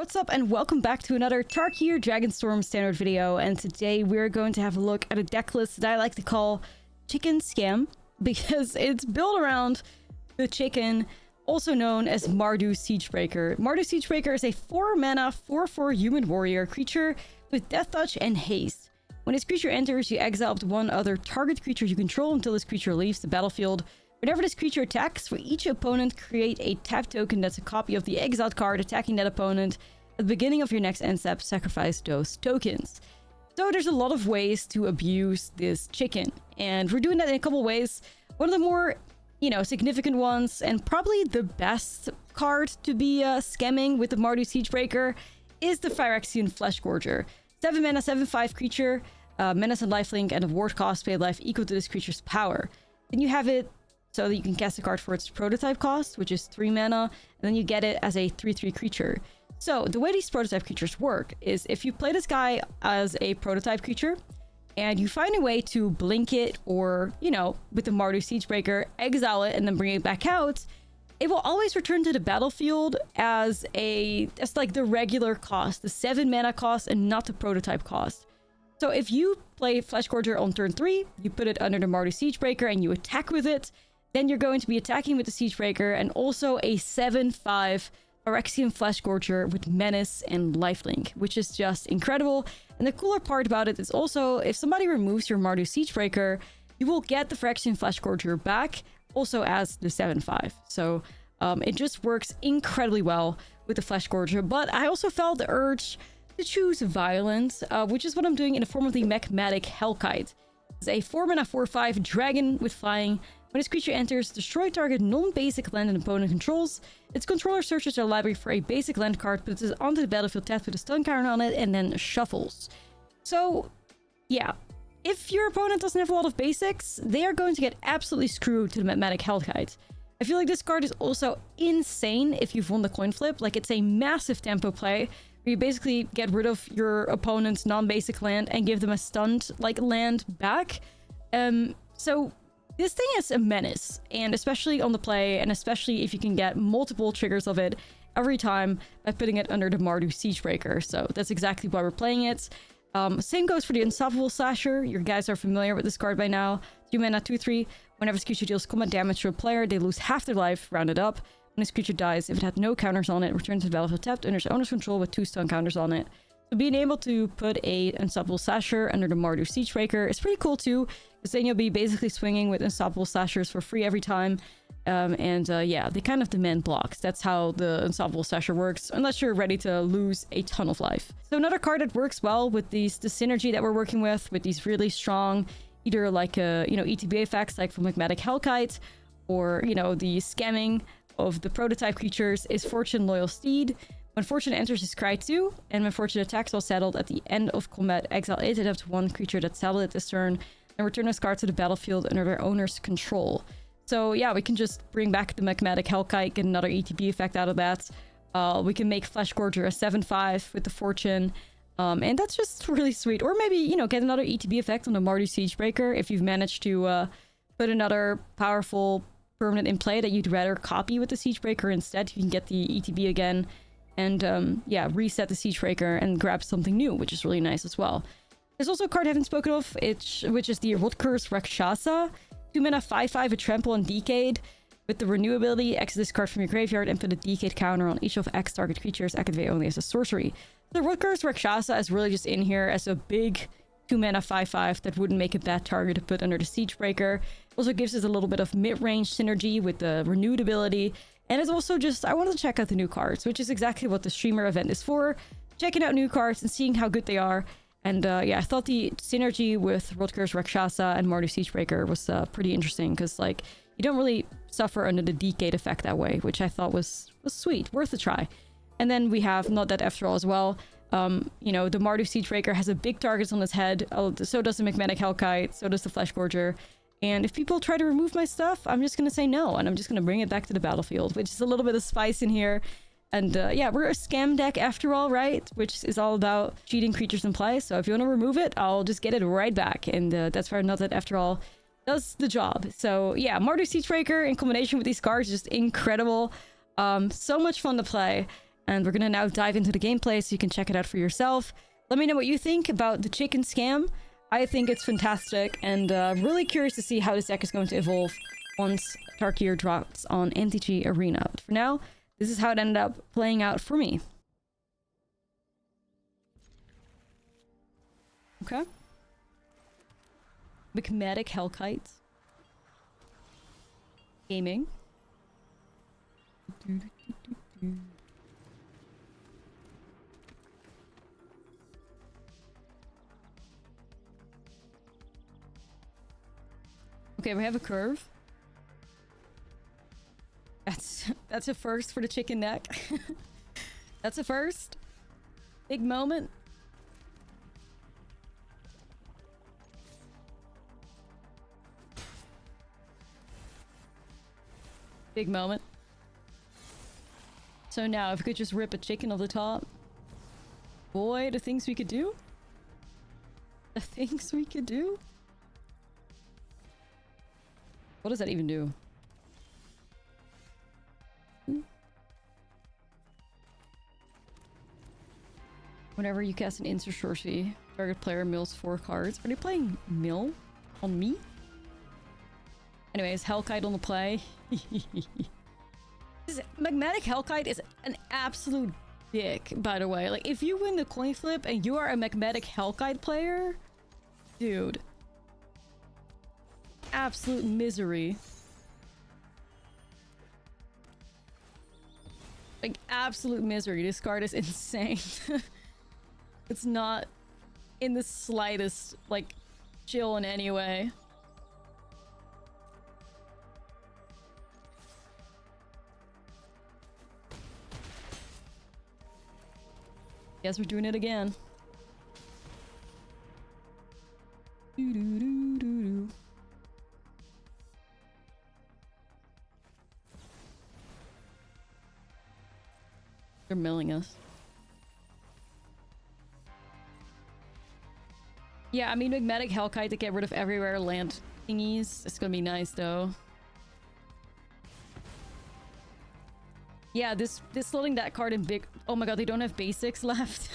What's up and welcome back to another Tarkir Dragonstorm standard video, and today we're going to have a look at a deck list that I like to call Chicken Scam because it's built around the chicken, also known as Mardu Siegebreaker. Mardu Siegebreaker is a 4-mana 4/4 human warrior creature with Death Touch and Haste. When this creature enters, you exile up to one other target creature you control until this creature leaves the battlefield. Whenever this creature attacks, for each opponent, create a tap token that's a copy of the exiled card attacking that opponent. At the beginning of your next end step, sacrifice those tokens. So there's a lot of ways to abuse this chicken, and we're doing that in a couple ways. One of the more, significant ones, and probably the best card to be scamming with the Mardu Siegebreaker, is the Phyrexian Fleshgorger. 7 mana, 7/5 creature, menace and lifelink, and a ward cost paid life equal to this creature's power. Then you have it so that you can cast a card for its prototype cost, which is 3 mana, and then you get it as a 3/3 creature. So the way these prototype creatures work is if you play this guy as a prototype creature, and you find a way to blink it or, with the Mardu Siegebreaker, exile it and then bring it back out, it will always return to the battlefield as like the regular cost, the 7 mana cost, and not the prototype cost. So if you play Fleshgorger on turn 3, you put it under the Mardu Siegebreaker and you attack with it, then you're going to be attacking with the Siegebreaker and also a 7/5 Phyrexian Fleshgorger with menace and lifelink, which is just incredible. And the cooler part about it is also, if somebody removes your Mardu Siegebreaker, you will get the Phyrexian Fleshgorger back, also as the 7/5. So it just works incredibly well with the Fleshgorger. But I also felt the urge to choose violence, which is what I'm doing in the form of the Magmatic Hellkite. It's a 4-mana 4/5 dragon with flying. When this creature enters, destroy target non-basic land an opponent controls. Its controller searches their library for a basic land card, puts it onto the battlefield tapped with a stun counter on it, and then shuffles. So, yeah. If your opponent doesn't have a lot of basics, they are going to get absolutely screwed to the Magmatic Hellkite. I feel like this card is also insane if you've won the coin flip. Like, it's a massive tempo play, where you basically get rid of your opponent's non-basic land and give them a stunned, land back. So this thing is a menace, and especially on the play, and especially if you can get multiple triggers of it every time by putting it under the Mardu Siegebreaker. So that's exactly why we're playing it. Same goes for the Unstoppable Slasher. You guys are familiar with this card by now. 2 mana 2/3. Whenever this creature deals combat damage to a player, they lose half their life, rounded up. When this creature dies, if it had no counters on it, returns to the battlefield tapped under its owner's control with 2 stun counters on it. So being able to put a Unstoppable Slasher under the Mardu Siegebreaker is pretty cool too, because then you'll be basically swinging with Unstoppable Slashers for free every time. Yeah, they kind of demand blocks. That's how the Unstoppable Slasher works, unless you're ready to lose a ton of life. So another card that works well with the synergy that we're working with these really strong, either ETB effects like from Magmatic Hellkite, or, the scamming of the prototype creatures, is Fortune Loyal Steed. When Fortune enters his cry 2, and when Fortune attacks while saddled at the end of combat, exile it and up to one creature that's saddled at this turn, and return this card to the battlefield under their owner's control. So yeah, we can just bring back the Magmatic Hellkite, get another ETB effect out of that. We can make Fleshgorger a 7/5 with the Fortune, and that's just really sweet. Or maybe, get another ETB effect on the Mardu Siegebreaker if you've managed to put another powerful permanent in play that you'd rather copy with the Siegebreaker instead. You can get the ETB again and reset the Siegebreaker and grab something new, which is really nice as well. There's also a card I haven't spoken of, which is the Rutger's Rakshasa. 2 mana 5/5 with Trample and Decade. With the Renew ability, exit this card from your graveyard and put a Decade counter on each of X target creatures, activate only as a sorcery. The Rutger's Rakshasa is really just in here as a big 2 mana 5/5 that wouldn't make a bad target to put under the Siegebreaker. Also gives us a little bit of mid-range synergy with the Renewed ability. And it's also just, I wanted to check out the new cards, which is exactly what the streamer event is for. Checking out new cards and seeing how good they are. And I thought the synergy with Rutger's Rakshasa and Mardu Siegebreaker was pretty interesting, because you don't really suffer under the Decade effect that way, which I thought was sweet, worth a try. And then we have Not Dead After All as well. The Mardu Siegebreaker has a big target on his head. So does the Magmatic Hellkite, so does the Fleshgorger. And if people try to remove my stuff, I'm just going to say no, and I'm just going to bring it back to the battlefield, which is a little bit of spice in here. And we're a scam deck after all, right? Which is all about cheating creatures in play. So if you want to remove it, I'll just get it right back. And that's where Not That After All does the job. So yeah, Mardu Siegebreaker in combination with these cards is just incredible. So much fun to play. And we're gonna now dive into the gameplay so you can check it out for yourself. Let me know what you think about the chicken scam. I think it's fantastic, and really curious to see how this deck is going to evolve once Tarkir drops on MTG Arena. But for now, this is how it ended up playing out for me. Okay. Magmatic Hellkite. Gaming. Okay, we have a curve. That's a first for the chicken deck. That's a first. Big moment. Big moment. So now, if we could just rip a chicken off the top. Boy, the things we could do. The things we could do. What does that even do? Whenever you cast an instant sorcery, target player mills 4 cards. Are they playing mill on me? Anyways, Hellkite on the play. Magmatic Hellkite is an absolute dick, by the way. Like, if you win the coin flip and you are a Magmatic Hellkite player, dude. Absolute misery. Like, absolute misery. This card is insane. It's not in the slightest, like, chill in any way. Guess we're doing it again. Doo-doo-doo-doo-doo. They're milling us. Yeah, I mean, Magmatic Hellkite to get rid of every rare land thingies. It's gonna be nice, though. Yeah, this loading that card in big... Oh my god, they don't have basics left.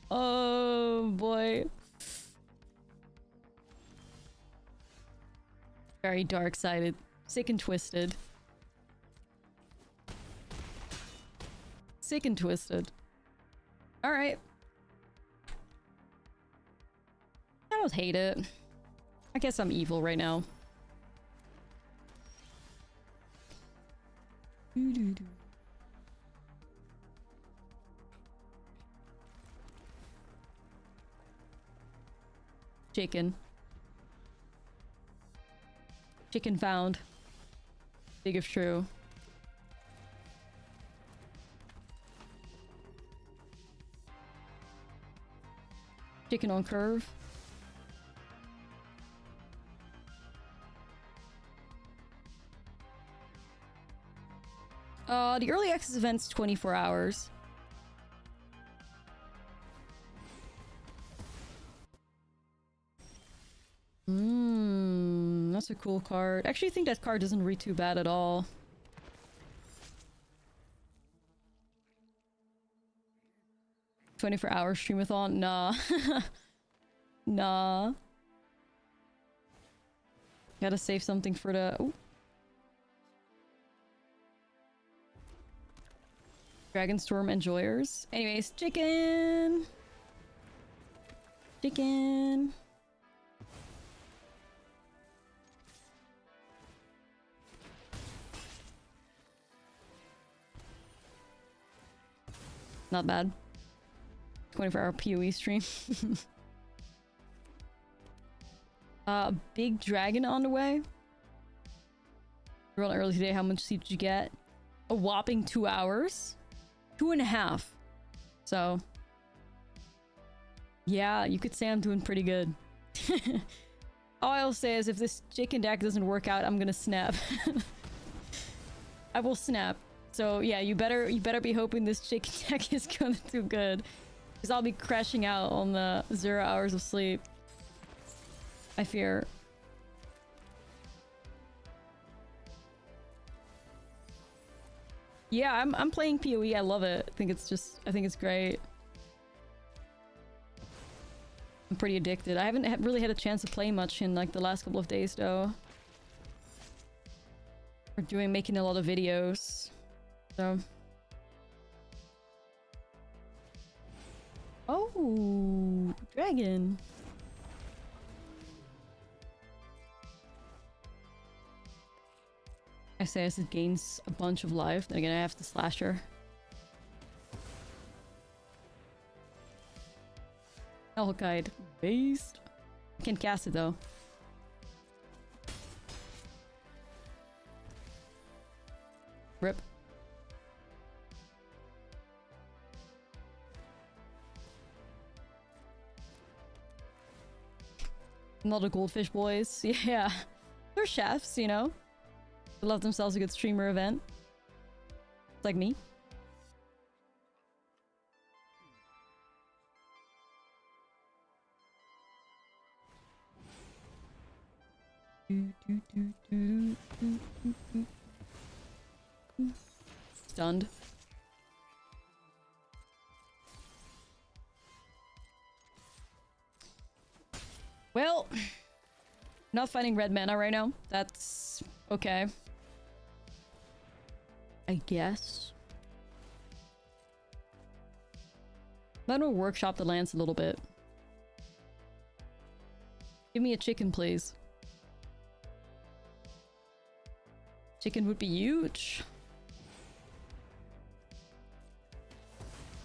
Oh, boy. Very dark-sided. Sick and twisted. Sick and twisted. Alright. I don't hate it. I guess I'm evil right now. Chicken. Chicken found. Big if true. Chicken on curve. The early access event's 24 hours. That's a cool card. Actually, I think that card doesn't read too bad at all. $24-hour streamathon? Nah. Nah. Gotta save something for the... Ooh. Dragonstorm enjoyers. Anyways, chicken! Chicken! Not bad. 24-hour PoE stream. Big dragon on the way. Real early today, how much sleep did you get? A whopping 2 hours. 2.5. So, yeah, you could say I'm doing pretty good. All I'll say is if this chicken deck doesn't work out, I'm gonna snap. I will snap. So yeah, you better be hoping this chicken deck is gonna do good, because I'll be crashing out on the 0 hours of sleep. I fear. Yeah, I'm playing PoE. I love it. I think it's great. I'm pretty addicted. I haven't really had a chance to play much in like the last couple of days though. We're making a lot of videos. So. Oh, dragon. I say as it gains a bunch of life, then again I have the slasher. Hellkite beast. I can't cast it though. Rip. Not a goldfish boys. Yeah. They're chefs, you know. They love themselves a good streamer event. It's like me. Stunned. Well, not finding red mana right now. That's okay. I guess. I'm gonna workshop the lands a little bit. Give me a chicken, please. Chicken would be huge.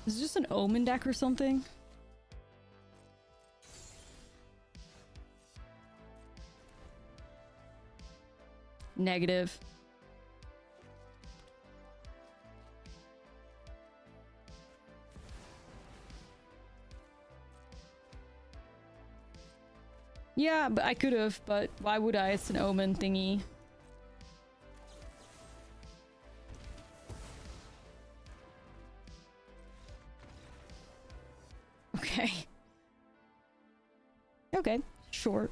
Is this just an omen deck or something? Negative. Yeah, but I could have, but why would I? It's an omen thingy. Okay. Okay, sure.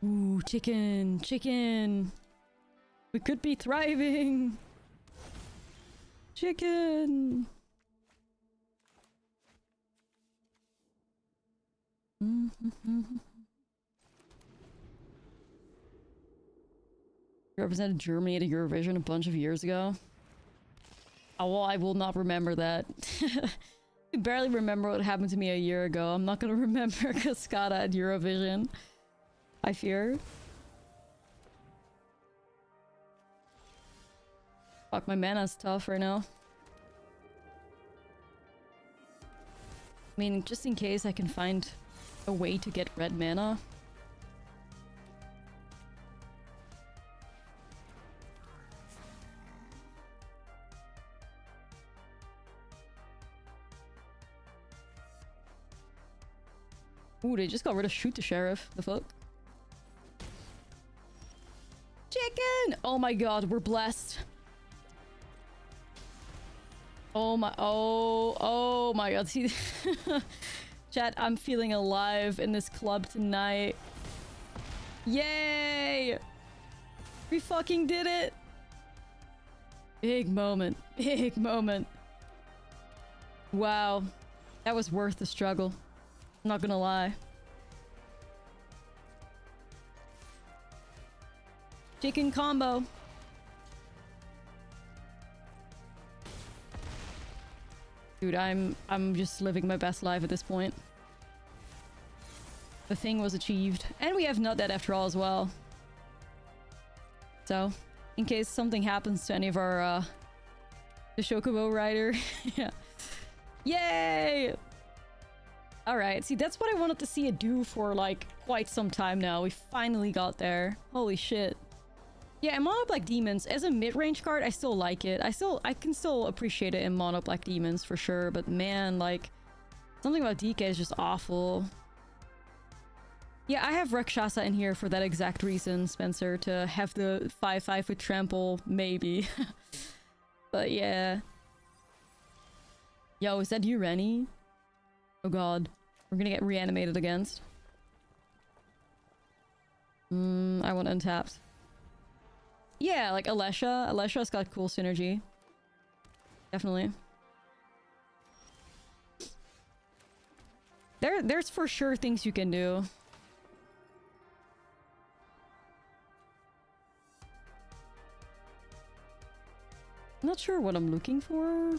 Ooh, chicken, chicken. We could be thriving. Chicken. Represented Germany at a Eurovision a bunch of years ago. Oh, well, I will not remember that. I barely remember what happened to me a year ago. I'm not gonna remember Cascada at Eurovision. I fear. Fuck, my mana's tough right now. I mean, just in case I can find a way to get red mana. Ooh, they just got rid of Shoot the Sheriff. The fuck? Chicken! Oh my god, we're blessed. Oh my god. See, chat, I'm feeling alive in this club tonight. Yay! We fucking did it! Big moment. Big moment. Wow. That was worth the struggle. I'm not gonna lie. Chicken combo. Dude, I'm just living my best life at this point. The thing was achieved. And we have Not Dead after all as well. So, in case something happens to any of our the Chocobo rider. Yeah. Yay! Alright, see, that's what I wanted to see it do for, like, quite some time now. We finally got there. Holy shit. Yeah, and Mono Black Demons, as a mid-range card, I still like it. I can still appreciate it in Mono Black Demons, for sure. But man, like, something about DK is just awful. Yeah, I have Rakshasa in here for that exact reason, Spencer. To have the 5/5 with Trample, maybe. But yeah. Yo, is that you, Rennie? Oh god. We're gonna get reanimated against. I want untapped. Yeah, like Alesha. Alesha's got cool synergy. Definitely. There's for sure things you can do. I'm not sure what I'm looking for.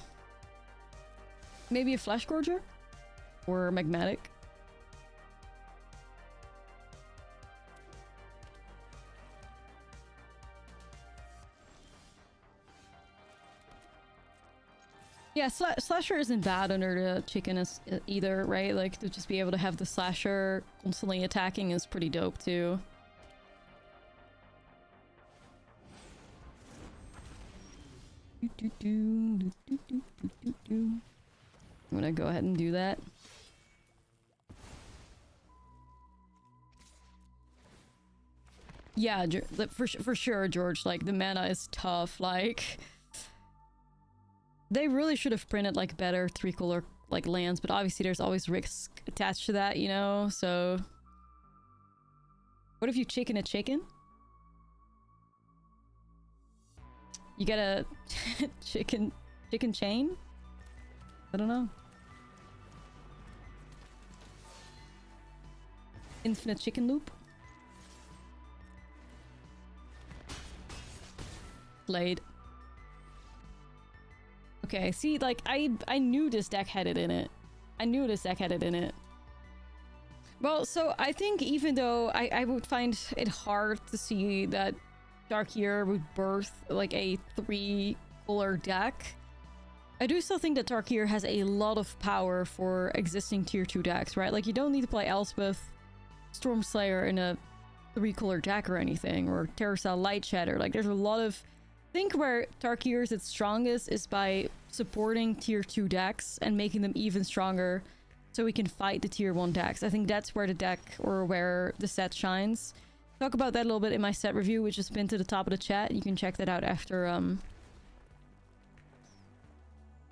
Maybe a Flash Gorger? Or Magmatic? Yeah, Slasher isn't bad under the chicken either, right? Like, to just be able to have the Slasher constantly attacking is pretty dope, too. I'm gonna go ahead and do that. Yeah, for sure, George. Like, the mana is tough. Like, they really should have printed, like, better 3-color, like, lands, but obviously there's always risk attached to that, you know? So... What if you chicken a chicken? You get a chicken chain? I don't know. Infinite chicken loop? Blade. Okay, see, like, I knew this deck had it in it. I knew this deck had it in it. Well, so I think even though I would find it hard to see that Tarkir would birth, like, a 3-color deck, I do still think that Tarkir has a lot of power for existing tier 2 decks, right? Like, you don't need to play Elspeth Stormslayer in a 3-color deck or anything, or Terracell Lightshatter. Like, there's a lot of... I think where Tarkir is its strongest is by supporting tier 2 decks and making them even stronger so we can fight the tier 1 decks. I think that's where the deck, or where the set shines. Talk about that a little bit in my set review, which is pinned to the top of the chat. You can check that out after,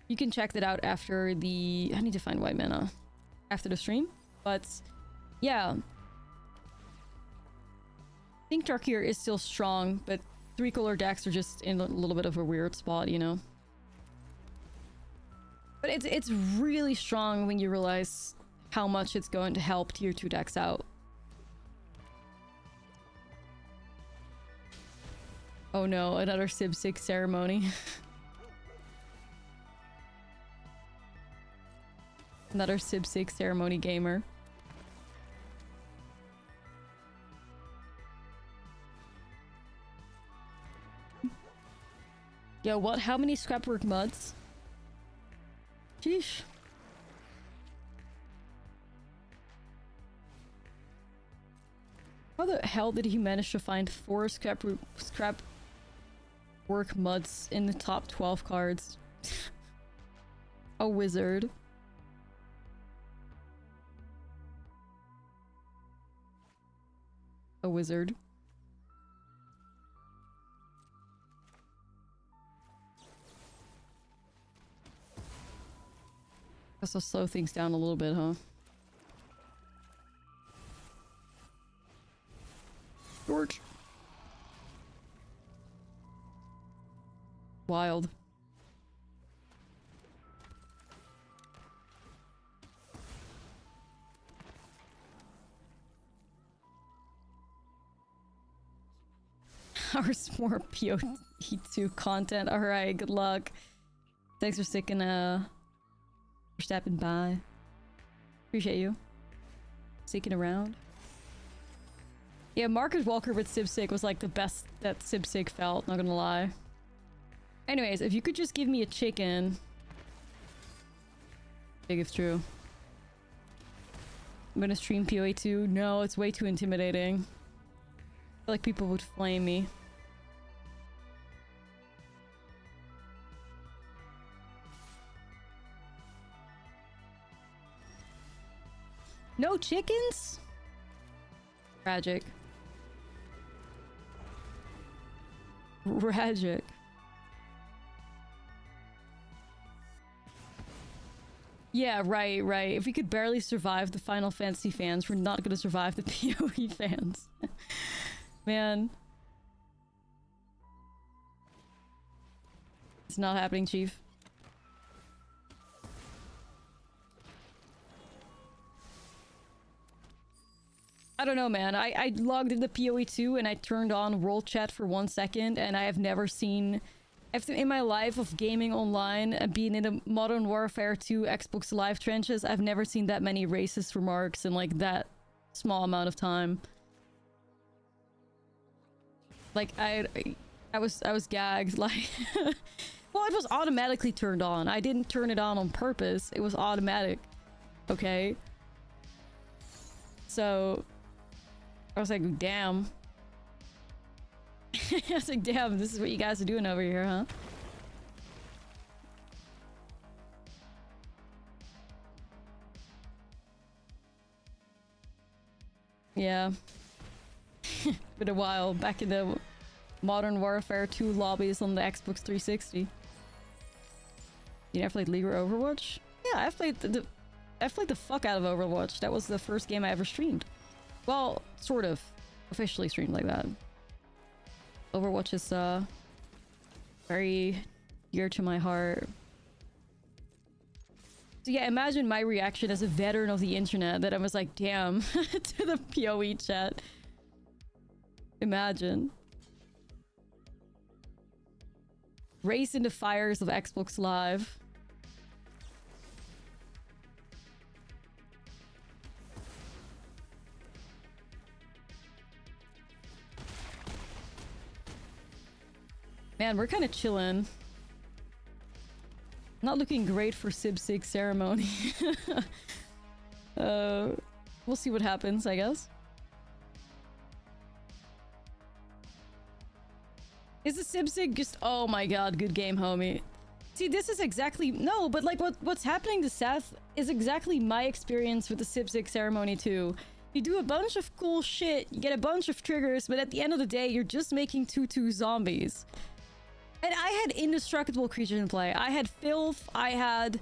You can check that out after the... I need to find white mana. After the stream. But, yeah. I think Tarkir is still strong, but 3-color decks are just in a little bit of a weird spot, you know? But it's really strong when you realize how much it's going to help tier 2 decks out. Oh no, another Civ 6 ceremony. Another Civ 6 ceremony gamer. Yo, what? How many scrapwork muds? Sheesh. How the hell did he manage to find 4 scrapwork muds in the top 12 cards? A wizard. A wizard. Guess I'll slow things down a little bit, huh? George. Wild. Ours more PoE2 content. Alright, good luck. Thanks for sticking, for stepping by. Appreciate you. Sticking around. Yeah, Market Walker with Civ 6 was like the best that Civ 6 felt, not gonna lie. Anyways, if you could just give me a chicken. Big if true. I'm gonna stream PoE2. No, it's way too intimidating. I feel like people would flame me. No chickens? Tragic. Tragic. Yeah, right. If we could barely survive the Final Fantasy fans, we're not gonna survive the PoE fans. Man. It's not happening, Chief. I don't know, man. I logged into PoE 2 and I turned on world chat for 1 second, and I have never seen... in my life of gaming online and being in a Modern Warfare 2 Xbox Live trenches, I've never seen that many racist remarks in like that small amount of time. Like I was gagged. Like, well, it was automatically turned on. I didn't turn it on purpose. It was automatic. Okay. So I was like, damn. I was like, damn, this is what you guys are doing over here, huh? Yeah. Been a while. Back in the Modern Warfare 2 lobbies on the Xbox 360. You never played League or Overwatch? Yeah, I've played the fuck out of Overwatch. That was the first game I ever streamed. Well, sort of. Officially streamed like that. Overwatch is very dear to my heart. So yeah, imagine my reaction as a veteran of the internet that I was like, damn, to the PoE chat. Imagine. Race in the fires of Xbox Live. Man, we're kind of chilling. Not looking great for Civ 6 ceremony. We'll see what happens, I guess. Is the Civ 6 just... Oh my god, good game, homie. See, this is exactly... No, but like what's happening to Seth is exactly my experience with the Civ 6 ceremony too. You do a bunch of cool shit, you get a bunch of triggers, but at the end of the day, you're just making 2/2 zombies. And I had indestructible creatures in play. I had Filth, I had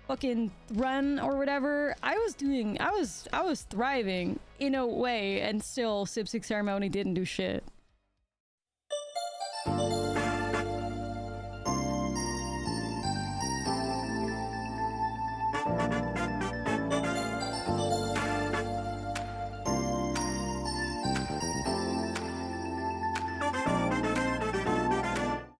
fucking Run or whatever. I was thriving in a way, and still Civ 6 ceremony didn't do shit.